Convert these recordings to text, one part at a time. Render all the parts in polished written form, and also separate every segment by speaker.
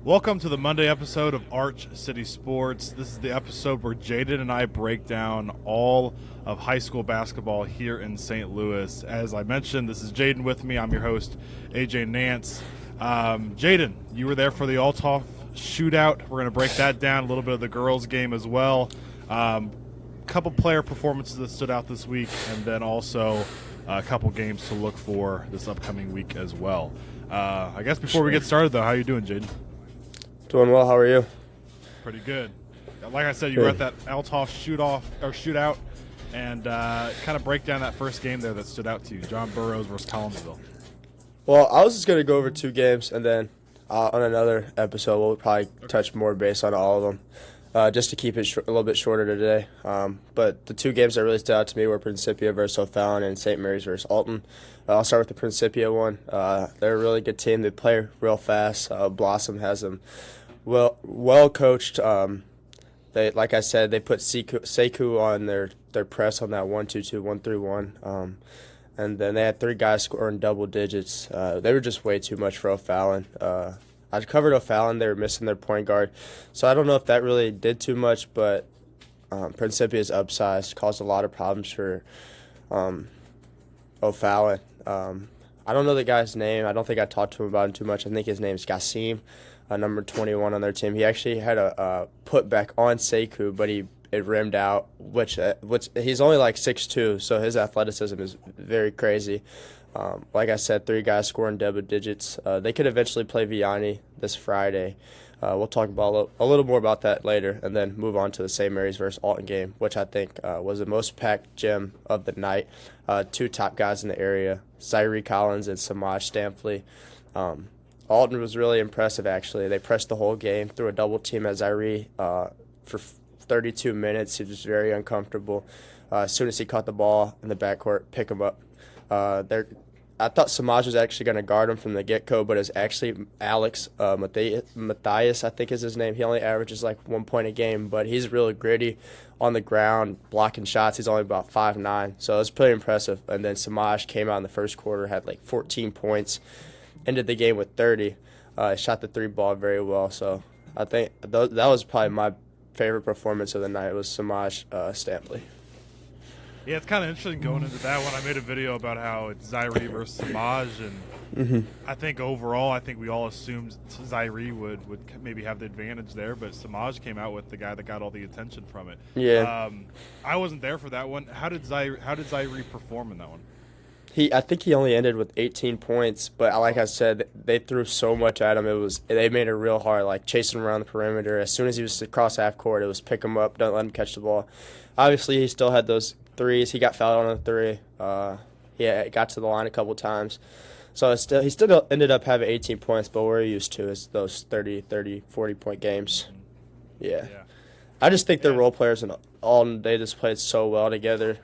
Speaker 1: Welcome to the Monday episode of Arch City Sports. This is the episode where Jaden and I break down all of high school basketball here in St. Louis. As I mentioned, this is Jaden with me. I'm your host, AJ Nance. Jaden, you were there for the Althoff Shootout. We're going to break that down, a little bit of the girls' game as well. Couple player performances that stood out this week, and then also a couple games to look for this upcoming week as well. I guess before we get started, though, how are you doing, Jaden?
Speaker 2: Doing well. How are you?
Speaker 1: Pretty good. Like I said, you were at that Althoff shootout, and kind of break down that first game there that stood out to you, John Burroughs versus Collinsville.
Speaker 2: Well, I was just going to go over two games, and then on another episode we'll probably touch more base on all of them, just to keep it a little bit shorter today. But the two games that really stood out to me were Principia versus O'Fallon and St. Mary's versus Alton. I'll start with the Principia one. They're a really good team. They play real fast. Blossom has them well coached. They, like I said, they put Sekou on their press on that 1-2-2, 1-3-1. And then they had three guys scoring double digits. They were just way too much for O'Fallon. I covered O'Fallon. They were missing their point guard. So I don't know if that really did too much, but Principia's upsized caused a lot of problems for O'Fallon. I don't know the guy's name. I don't think I talked to him about him too much. I think his name's Gassim, number 21 on their team. He actually had a putback on Sekou, but it rimmed out, which he's only like 6'2", so his athleticism is very crazy. Like I said, three guys scoring double digits. They could eventually play Vianney this Friday. We'll talk about a little more about that later, and then move on to the St. Mary's versus Alton game, which I think was the most packed gym of the night. Two top guys in the area, Zyree Collins and Samaj Stampley. Alton was really impressive, actually. They pressed the whole game, threw a double team at Zyree for 32 minutes. He was very uncomfortable. As soon as he caught the ball in the backcourt, pick him up. I thought Samaj was actually going to guard him from the get-go, but it's actually Alex Matthias, I think is his name. He only averages like 1 point a game, but he's really gritty on the ground, blocking shots. He's only about 5'9", so it was pretty impressive. And then Samaj came out in the first quarter, had like 14 points, ended the game with 30. Shot the three ball very well, so I think that was probably my favorite performance of the night was Samaj Stampley.
Speaker 1: Yeah, it's kind of interesting going into that one. I made a video about how it's Zyree versus Samaj, and I think overall, we all assumed Zyree would maybe have the advantage there, but Samaj came out with the guy that got all the attention from it.
Speaker 2: Yeah.
Speaker 1: I wasn't there for that one. How did Zyree perform in that one?
Speaker 2: I think he only ended with 18 points, but like I said, they threw so much at him. They made it real hard, like chasing him around the perimeter. As soon as he was across half court, it was pick him up, don't let him catch the ball. Obviously, he still had those threes. He got fouled on a three. He got to the line a couple times. So he still ended up having 18 points, but what we're used to is those 30, 40-point games. Yeah. I just think they're role players, and they just played so well together.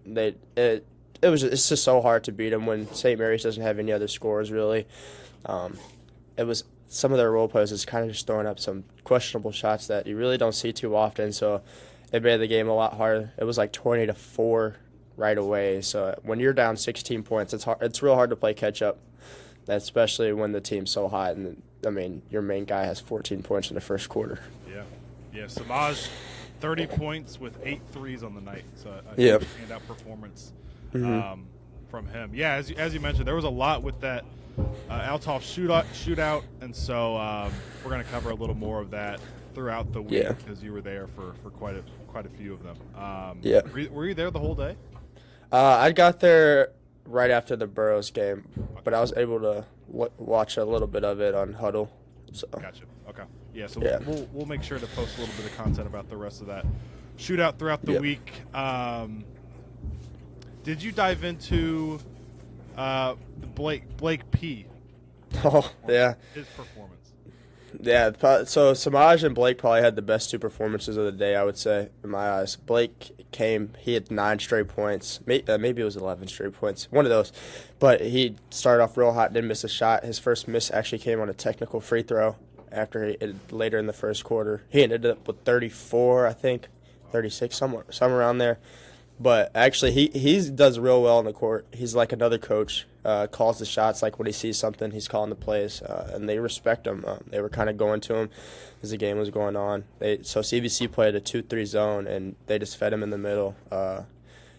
Speaker 2: It's just so hard to beat them when St. Mary's doesn't have any other scores, really. It was some of their role players is kind of just throwing up some questionable shots that you really don't see too often, so it made the game a lot harder. It was like 20-4 right away, so when you're down 16 points, it's real hard to play catch-up, especially when the team's so hot. And, your main guy has 14 points in the first quarter.
Speaker 1: Yeah, Samaj, 30 points with 8 threes on the night, so a standout performance from him. Yeah, as you mentioned, there was a lot with that Althoff shootout, and so we're going to cover a little more of that throughout the week because you were there for quite a few of them. Were you there the whole day?
Speaker 2: I got there right after the Burroughs game, but I was able to watch a little bit of it on Huddle. So.
Speaker 1: Gotcha. Okay. Yeah, so we'll make sure to post a little bit of content about the rest of that shootout throughout the week. Did you dive into Blake P?
Speaker 2: Oh, yeah.
Speaker 1: His performance.
Speaker 2: Yeah, so Samaj and Blake probably had the best two performances of the day, I would say, in my eyes. Blake he had 9 straight points. Maybe it was 11 straight points, one of those. But he started off real hot, didn't miss a shot. His first miss actually came on a technical free throw later in the first quarter. He ended up with 34, I think, 36, somewhere around there. But actually, he does real well on the court. He's like another coach. calls the shots. Like when he sees something, he's calling the plays, and they respect him. They were kind of going to him as the game was going on. So CBC played a 2-3 zone, and they just fed him in the middle.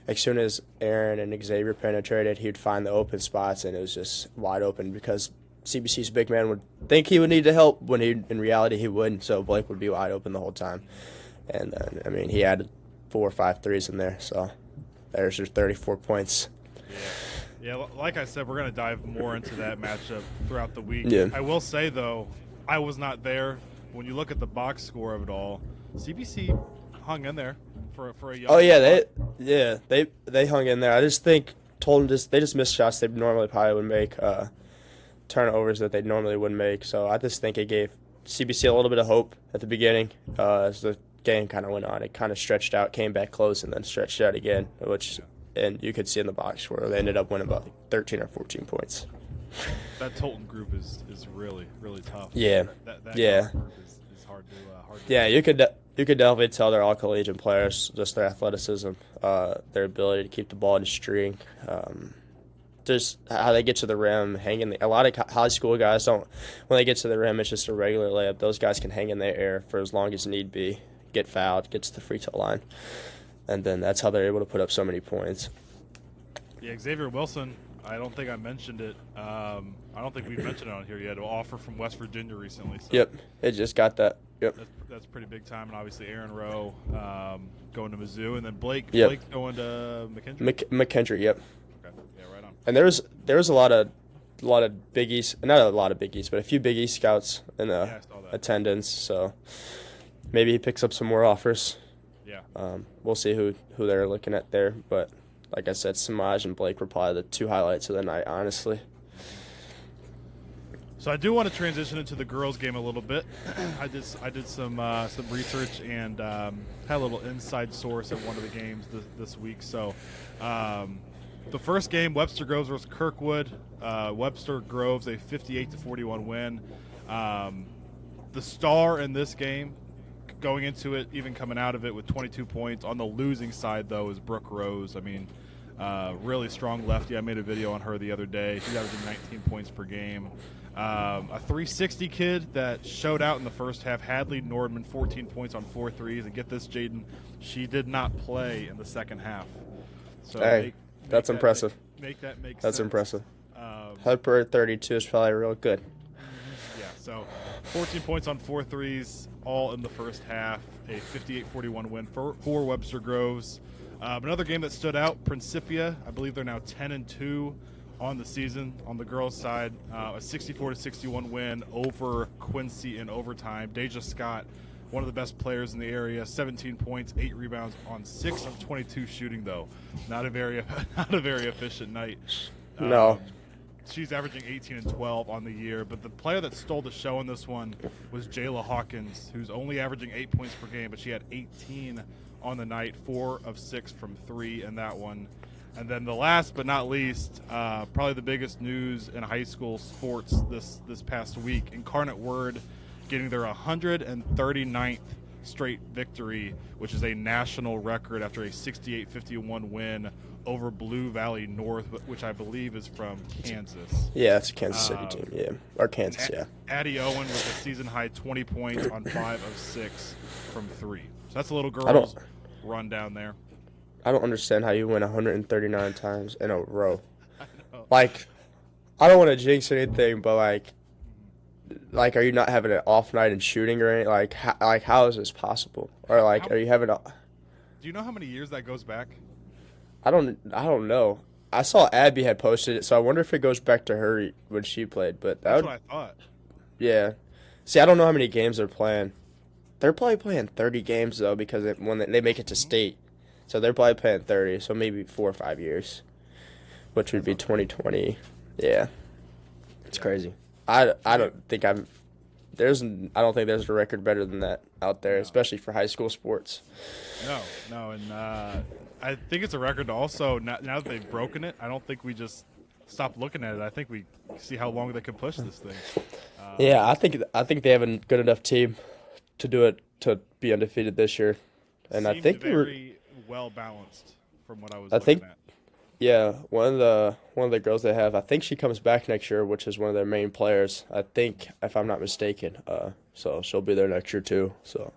Speaker 2: As soon as Aaron and Xavier penetrated, he'd find the open spots, and it was just wide open because CBC's big man would think he would need the help when in reality he wouldn't. So Blake would be wide open the whole time. And then, I mean, he had 4 or 5 threes in there. So there's your 34 points.
Speaker 1: Yeah, like I said, we're going to dive more into that matchup throughout the week.
Speaker 2: Yeah.
Speaker 1: I will say, though, I was not there. When you look at the box score of it all, CBC hung in there for a young.
Speaker 2: Oh yeah, they hung in there. I just think they just missed shots they normally probably would make, turnovers that they normally wouldn't make. So I just think it gave CBC a little bit of hope at the beginning. As the game kind of went on, it kind of stretched out, came back close, and then stretched out again, and you could see in the box score they ended up winning about 13 or 14 points.
Speaker 1: That Tolton group is really, really tough.
Speaker 2: Yeah.
Speaker 1: That group is hard to
Speaker 2: Yeah, you could definitely tell they're all collegiate players, just their athleticism, their ability to keep the ball in a string, just how they get to the rim, a lot of high school guys don't, when they get to the rim, it's just a regular layup. Those guys can hang in the air for as long as need be, get fouled, get to the free throw line, and then that's how they're able to put up so many points.
Speaker 1: Yeah, Xavier Wilson, I don't think I mentioned it. I don't think we've mentioned it on here yet. An offer from West Virginia recently. So
Speaker 2: Yep, it just got that. Yep.
Speaker 1: That's pretty big time, and obviously Aaron Rowe going to Mizzou, and then Blake going to McKendree.
Speaker 2: McKendree, yep.
Speaker 1: Okay, yeah, right on.
Speaker 2: And there was a lot of Big East, not a lot of Big East, but a few Big East scouts in the attendance. So maybe he picks up some more offers.
Speaker 1: Yeah.
Speaker 2: We'll see who they're looking at there, but like I said, Samaj and Blake were probably the 2 highlights of the night, honestly.
Speaker 1: So I do want to transition into the girls' game a little bit. I did some research and had a little inside source at one of the games this week. So the first game, Webster Groves versus Kirkwood. Webster Groves a 58-41 win. The star in this game, going into it, even coming out of it with 22 points. On the losing side, though, is Brooke Rose. I mean, really strong lefty. I made a video on her the other day. She's averaging 19 points per game. A 360 kid that showed out in the first half. Hadley Nordman, 14 points on 4 threes. And get this, Jaden, she did not play in the second half. So
Speaker 2: hey, that's impressive.
Speaker 1: Make that make sense.
Speaker 2: That's impressive. Her per 32 is probably real good.
Speaker 1: Yeah, so 14 points on 4 threes, all in the first half. A 58-41 win for Webster Groves. Another game that stood out, Principia. I believe they're now 10-2 on the season on the girls' side. A 64-61 win over Quincy in overtime. Deja Scott, one of the best players in the area, 17 points, 8 rebounds on 6 of 22 shooting, though. Not a very efficient night.
Speaker 2: No.
Speaker 1: She's averaging 18 and 12 on the year, but the player that stole the show in this one was Jayla Hawkins, who's only averaging 8 points per game, but she had 18 on the night, 4 of 6 from 3 in that one. And then the last but not least, probably the biggest news in high school sports this past week, Incarnate Word getting their 139th straight victory, which is a national record after a 68-51 win over Blue Valley North, which I believe is from Kansas.
Speaker 2: Yeah, it's a Kansas City team, yeah. Or Kansas, yeah.
Speaker 1: Addie Owen with a season-high 20 points on 5 of 6 from 3. So that's a little girls run down there.
Speaker 2: I don't understand how you win 139 times in a row. Like, I don't want to jinx anything, but like, are you not having an off night in shooting or anything? Like, how is this possible? Or are you having a?
Speaker 1: Do you know how many years that goes back?
Speaker 2: I don't know. I saw Abby had posted it, so I wonder if it goes back to her when she played. But
Speaker 1: that's what I thought.
Speaker 2: Yeah. See, I don't know how many games they're playing. They're probably playing 30 games though, because when they make it to state. So they're probably playing 30, so maybe 4 or 5 years, which would be 2020. Yeah, it's crazy. I don't think there's a record better than that out there, especially for high school sports.
Speaker 1: No, and I think it's a record. Also, now that they've broken it, I don't think we just stop looking at it. I think we see how long they can push this thing.
Speaker 2: Yeah, I think they have a good enough team to do it, to be undefeated this year, and I think
Speaker 1: very well balanced from what I was looking at.
Speaker 2: Yeah, one of the girls they have, I think she comes back next year, which is one of their main players. I think, if I'm not mistaken. So she'll be there next year too. So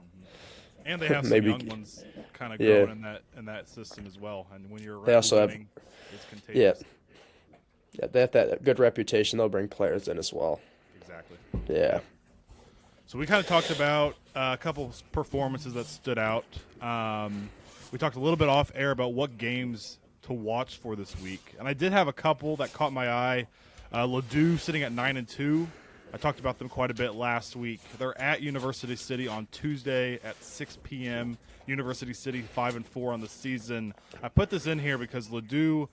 Speaker 1: And they have some
Speaker 2: maybe,
Speaker 1: young ones kind of
Speaker 2: yeah.
Speaker 1: growing in that system as well. And when you're
Speaker 2: They also have,
Speaker 1: winning, it's
Speaker 2: yeah,
Speaker 1: contagious.
Speaker 2: yeah, they have that good reputation. They'll bring players in as well.
Speaker 1: Exactly.
Speaker 2: Yeah.
Speaker 1: Yep. So we kind of talked about a couple performances that stood out. We talked a little bit off air about what games to watch for this week, and I did have a couple that caught my eye. Ladue sitting at 9-2. I talked about them quite a bit last week. They're at University City on Tuesday at 6 p.m. University City 5-4 on the season. I put this in here because Ladue,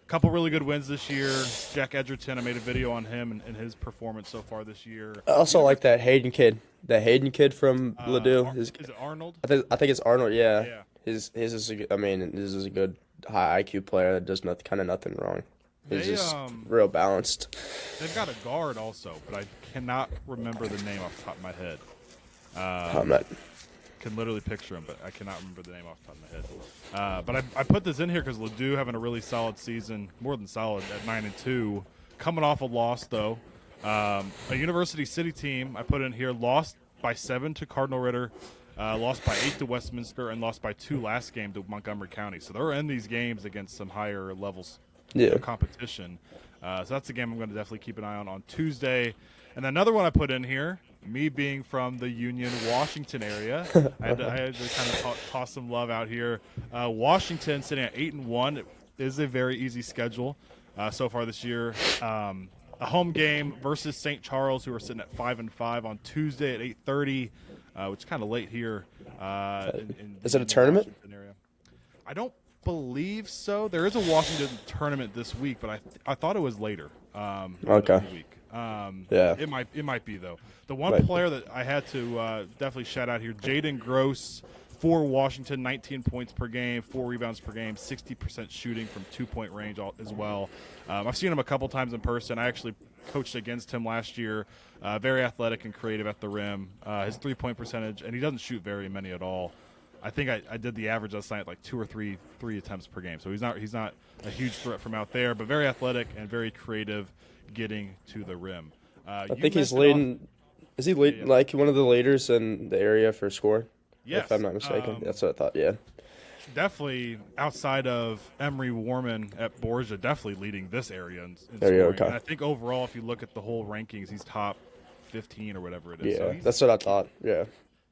Speaker 1: couple really good wins this year. Jack Edgerton, I made a video on him and his performance so far this year.
Speaker 2: I also like that Hayden kid. The Hayden kid from Ladue.
Speaker 1: Is it Arnold?
Speaker 2: I think it's Arnold. Yeah.
Speaker 1: Yeah.
Speaker 2: His is. I mean, this is a good high IQ player that does kind of nothing wrong. He's just real balanced.
Speaker 1: They've got a guard also, but I cannot remember the name off the top of my head.
Speaker 2: I'm not.
Speaker 1: Can literally picture him, but I cannot remember the name off the top of my head. But I put this in here because Ladue having a really solid season, more than solid, at 9-2. Coming off a loss, though. A University City team, I put in here, lost by 7 to Cardinal Ritter, lost by 8 to Westminster, and lost by 2 last game to Montgomery County. So they're in these games against some higher levels of competition. So that's a game I'm going to definitely keep an eye on Tuesday. And another one I put in here, me being from the Union, Washington area, I had to kind of toss some love out here. Washington sitting at 8-1. It is a very easy schedule so far this year. A home game versus St. Charles, who are sitting at 5-5 on Tuesday at 8:30, which is kind of late here.
Speaker 2: Is it a tournament?
Speaker 1: Area. I don't believe so. There is a Washington tournament this week, but I thought it was later.
Speaker 2: Okay.
Speaker 1: This week.
Speaker 2: Yeah.
Speaker 1: It might be though. The one player that I had to definitely shout out here, Jaden Gross for Washington, 19 points per game, 4 rebounds per game, 60% shooting from 2-point range as well. I've seen him a couple times in person. I actually coached against him last year. Very athletic and creative at the rim. His 3-point percentage, and he doesn't shoot very many at all. I think I did the average last night, like 2 or 3 attempts per game. So he's not a huge threat from out there, but very athletic and very creative getting to the rim.
Speaker 2: I think he's leading. Is he like one of the leaders in the area for scoring?
Speaker 1: Yes.
Speaker 2: If I'm not mistaken. That's what I thought, yeah.
Speaker 1: Definitely outside of Emery Warman at Borgia, definitely leading this area in
Speaker 2: There you
Speaker 1: scoring.
Speaker 2: go.
Speaker 1: And I think overall, if you look at the whole rankings, he's top 15 or whatever it is.
Speaker 2: Yeah,
Speaker 1: So
Speaker 2: that's what I thought, yeah.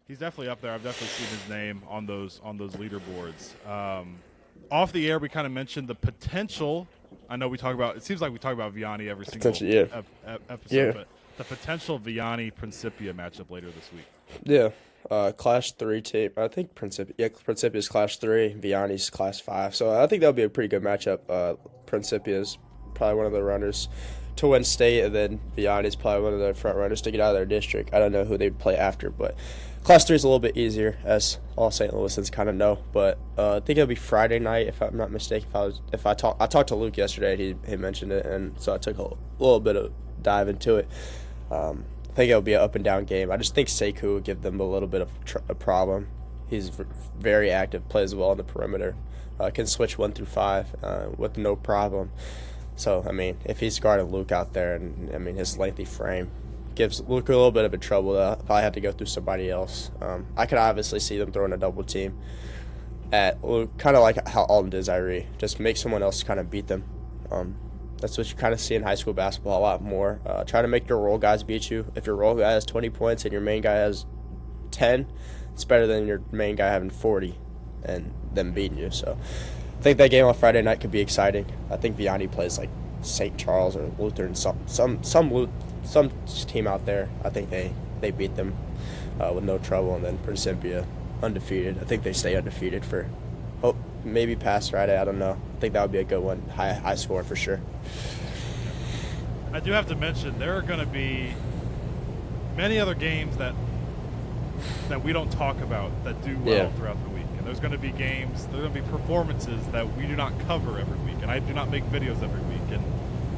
Speaker 1: he's definitely up there. I've definitely seen his name on those leaderboards. Off the air, we kind of mentioned the potential. I know we talk about. It seems like we talk about Vianney every single episode, but the potential Vianney-Principia matchup later this week.
Speaker 2: Yeah, Class 3 team. I think Principia is Class 3, Vianney's Class 5. So I think that'll be a pretty good matchup. Principia is probably one of the runners to win state, and then Vianney's probably one of the front runners to get out of their district. I don't know who they play after, but Class 3 is a little bit easier, as all St. Louisans kind of know. But I think it'll be Friday night, if I'm not mistaken. I talked to Luke yesterday, he mentioned it, and so I took a little bit of dive into it. I think it'll be an up and down game. I just think Sekou will give them a little bit of a problem. He's very active, plays well on the perimeter, can switch 1 through 5 with no problem. So, I mean, if he's guarding Luke out there, and I mean, his lengthy frame gives Luke a little bit of a trouble. Probably have to go through somebody else. I could obviously see them throwing a double team at Luke, kind of like how Alton did Zaire. Just make someone else kind of beat them. That's what you kind of see in high school basketball a lot more. Try to make your role guys beat you. If your role guy has 20 points and your main guy has 10, it's better than your main guy having 40 and them beating you. So I think that game on Friday night could be exciting. I think Vianney plays like St. Charles or Lutheran, some team out there. I think they beat them with no trouble, and then Principia undefeated. I think they stay undefeated for maybe past Friday. I don't know. I think that would be a good one. High score for sure.
Speaker 1: I do have to mention there are going to be many other games that we don't talk about that do well throughout the week. And there's going to be games, there's going to be performances that we do not cover every week, and I do not make videos every week. And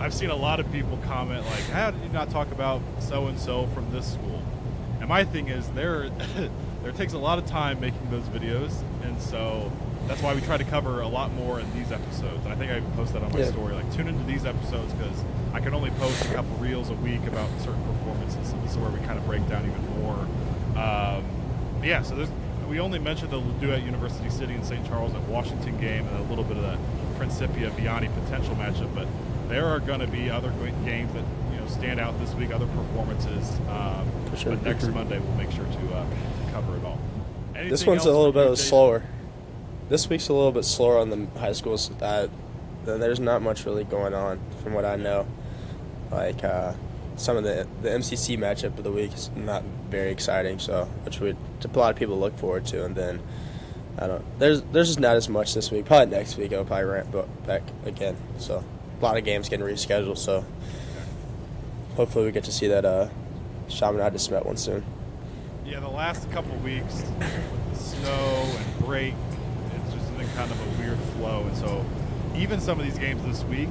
Speaker 1: I've seen a lot of people comment like, how did you not talk about so-and-so from this school? And my thing is there takes a lot of time making those videos, and so that's why we try to cover a lot more in these episodes. And I think I even posted that on my story. Like, tune into these episodes because I can only post a couple reels a week about certain performances. So this is where we kind of break down even more. Yeah, so we only mentioned the Ladue at University City and St. Charles at Washington game and a little bit of that Principia Vianney potential matchup. But there are going to be other games that stand out this week, other performances. For sure. But next Monday we'll make sure to cover it all. Anything
Speaker 2: this one's a little bit slower. This week's a little bit slower on the high schools. There's not much really going on from what I know. Like some of the MCC matchup of the week is not very exciting, so which a lot of people look forward to. And then there's just not as much this week. Probably next week it'll probably ramp back again. So a lot of games getting rescheduled. So hopefully we get to see that Chaminade DeSmet one soon.
Speaker 1: Yeah, the last couple of weeks with the snow and break, it's just been kind of a weird flow. And so even some of these games this week,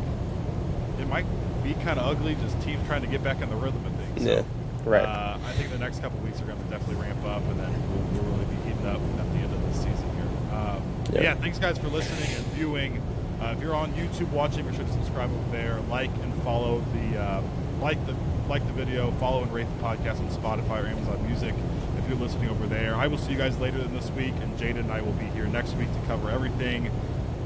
Speaker 1: it might be kind of ugly, just teams trying to get back in the rhythm of things. So,
Speaker 2: right.
Speaker 1: I think the next couple of weeks are going to definitely ramp up, and then we'll really be heating up at the end of the season here. Yeah, thanks guys for listening and viewing. If you're on YouTube watching, make sure to subscribe over there, like and follow like the video, follow and rate the podcast on Spotify or Amazon Music if you're listening over there. I will see you guys later in this week, and Jaden and I will be here next week to cover everything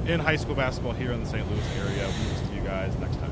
Speaker 1: in high school basketball here in the St. Louis area. We will see you guys next time.